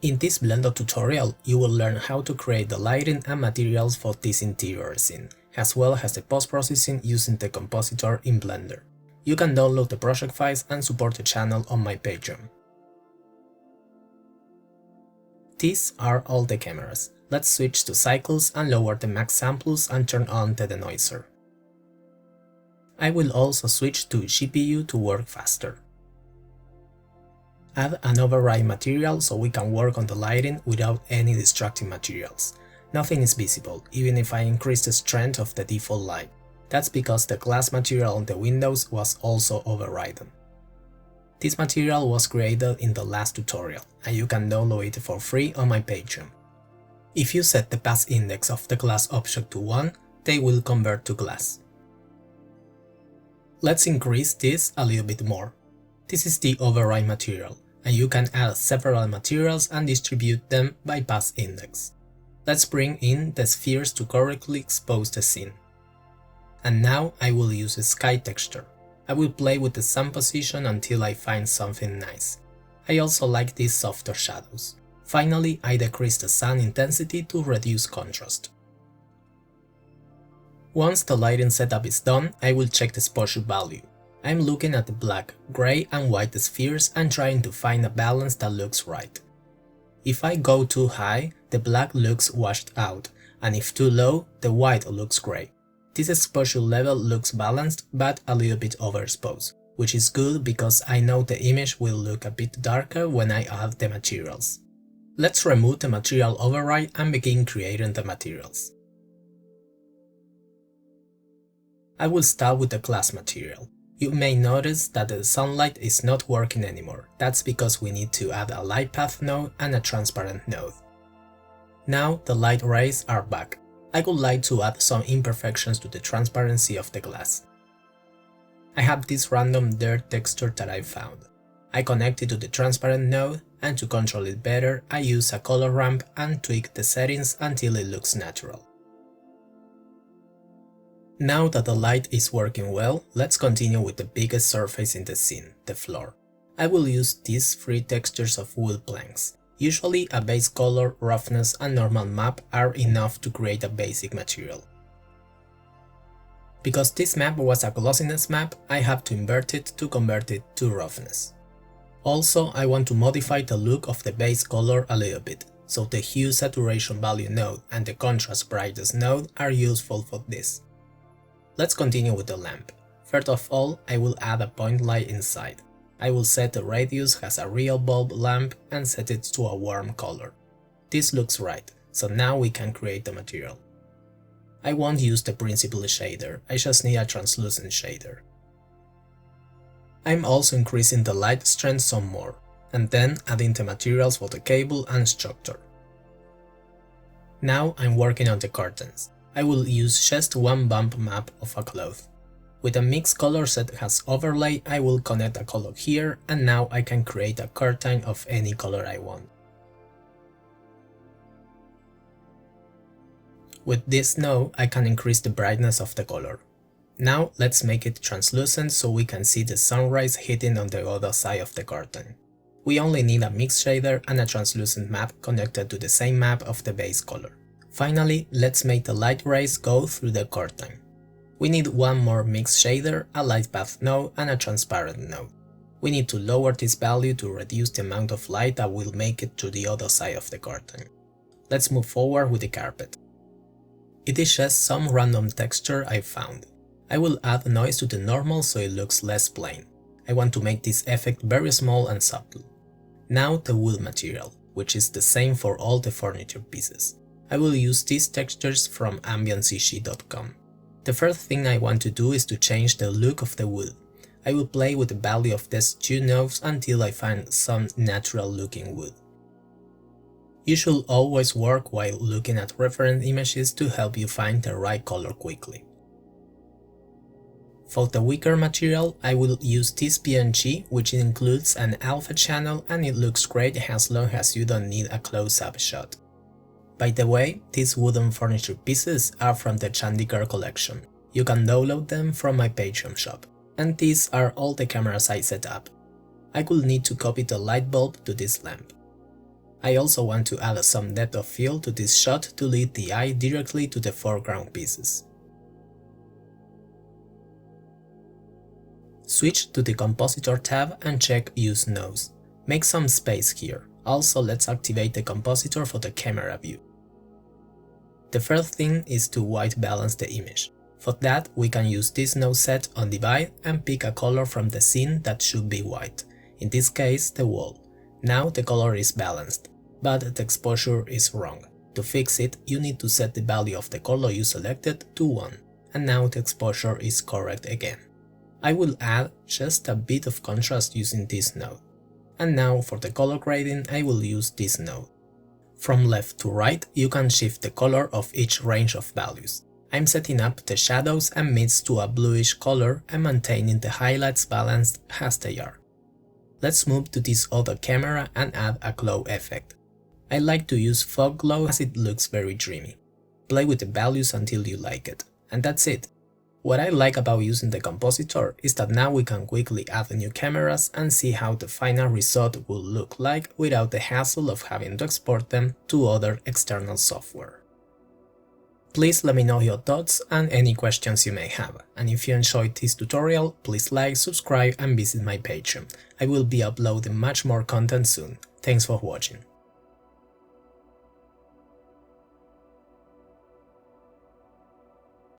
In this Blender tutorial, you will learn how to create the lighting and materials for this interior scene, as well as the post-processing using the Compositor in Blender. You can download the project files and support the channel on my Patreon. These are all the cameras. Let's switch to cycles and lower the max samples and turn on the denoiser. I will also switch to GPU to work faster. Add an override material so we can work on the lighting without any distracting materials. Nothing is visible, even if I increase the strength of the default light. That's because the glass material on the windows was also overridden. This material was created in the last tutorial, and you can download it for free on my Patreon. If you set the pass index of the glass object to 1, they will convert to glass. Let's increase this a little bit more. This is the override material, and you can add several materials and distribute them by pass index. Let's bring in the spheres to correctly expose the scene. And now I will use a sky texture. I will play with the sun position until I find something nice. I also like these softer shadows. Finally, I decrease the sun intensity to reduce contrast. Once the lighting setup is done, I will check the exposure value. I'm looking at the black, gray and white spheres and trying to find a balance that looks right. If I go too high, the black looks washed out, and if too low, the white looks gray. This exposure level looks balanced but a little bit overexposed, which is good because I know the image will look a bit darker when I add the materials. Let's remove the material override and begin creating the materials. I will start with the glass material. You may notice that the sunlight is not working anymore. That's because we need to add a light path node and a transparent node. Now the light rays are back. I would like to add some imperfections to the transparency of the glass. I have this random dirt texture that I found. I connect it to the transparent node, and to control it better, I use a color ramp and tweak the settings until it looks natural. Now that the light is working well, let's continue with the biggest surface in the scene, the floor. I will use these three textures of wood planks. Usually a base color, roughness and normal map are enough to create a basic material. Because this map was a glossiness map, I have to invert it to convert it to roughness. Also, I want to modify the look of the base color a little bit, so the hue saturation value node and the contrast brightness node are useful for this. Let's continue with the lamp. First of all, I will add a point light inside. I will set the radius as a real bulb lamp and set it to a warm color. This looks right, so now we can create the material. I won't use the principal shader, I just need a translucent shader. I'm also increasing the light strength some more, and then adding the materials for the cable and structure. Now I'm working on the curtains. I will use just one bump map of a cloth. With a mixed color set as overlay, I will connect a color here, and now I can create a curtain of any color I want. With this node, I can increase the brightness of the color. Now let's make it translucent so we can see the sunrise hitting on the other side of the curtain. We only need a mix shader and a translucent map connected to the same map of the base color. Finally, let's make the light rays go through the curtain. We need one more mix shader, a light path node and a transparent node. We need to lower this value to reduce the amount of light that will make it to the other side of the curtain. Let's move forward with the carpet. It is just some random texture I found. I will add noise to the normal so it looks less plain. I want to make this effect very small and subtle. Now the wood material, which is the same for all the furniture pieces. I will use these textures from AmbientCG.com. The first thing I want to do is to change the look of the wood. I will play with the value of these two nodes until I find some natural looking wood. You should always work while looking at reference images to help you find the right color quickly. For the wicker material, I will use this PNG, which includes an alpha channel, and it looks great as long as you don't need a close-up shot. By the way, these wooden furniture pieces are from the Chandigarh collection. You can download them from my Patreon shop. And these are all the cameras I set up. I will need to copy the light bulb to this lamp. I also want to add some depth of field to this shot to lead the eye directly to the foreground pieces. Switch to the Compositor tab and check Use Nose. Make some space here. Also, let's activate the Compositor for the camera view. The first thing is to white balance the image. For that, we can use this node set on divide and pick a color from the scene that should be white, in this case the wall. Now the color is balanced, but the exposure is wrong. To fix it, you need to set the value of the color you selected to 1, and now the exposure is correct again. I will add just a bit of contrast using this node. And now for the color grading, I will use this node. From left to right, you can shift the color of each range of values. I'm setting up the shadows and mids to a bluish color and maintaining the highlights balanced as they are. Let's move to this other camera and add a glow effect. I like to use fog glow as it looks very dreamy. Play with the values until you like it. And that's it. What I like about using the Compositor is that now we can quickly add new cameras and see how the final result will look like without the hassle of having to export them to other external software. Please let me know your thoughts and any questions you may have, and if you enjoyed this tutorial, please like, subscribe and visit my Patreon. I will be uploading much more content soon. Thanks for watching.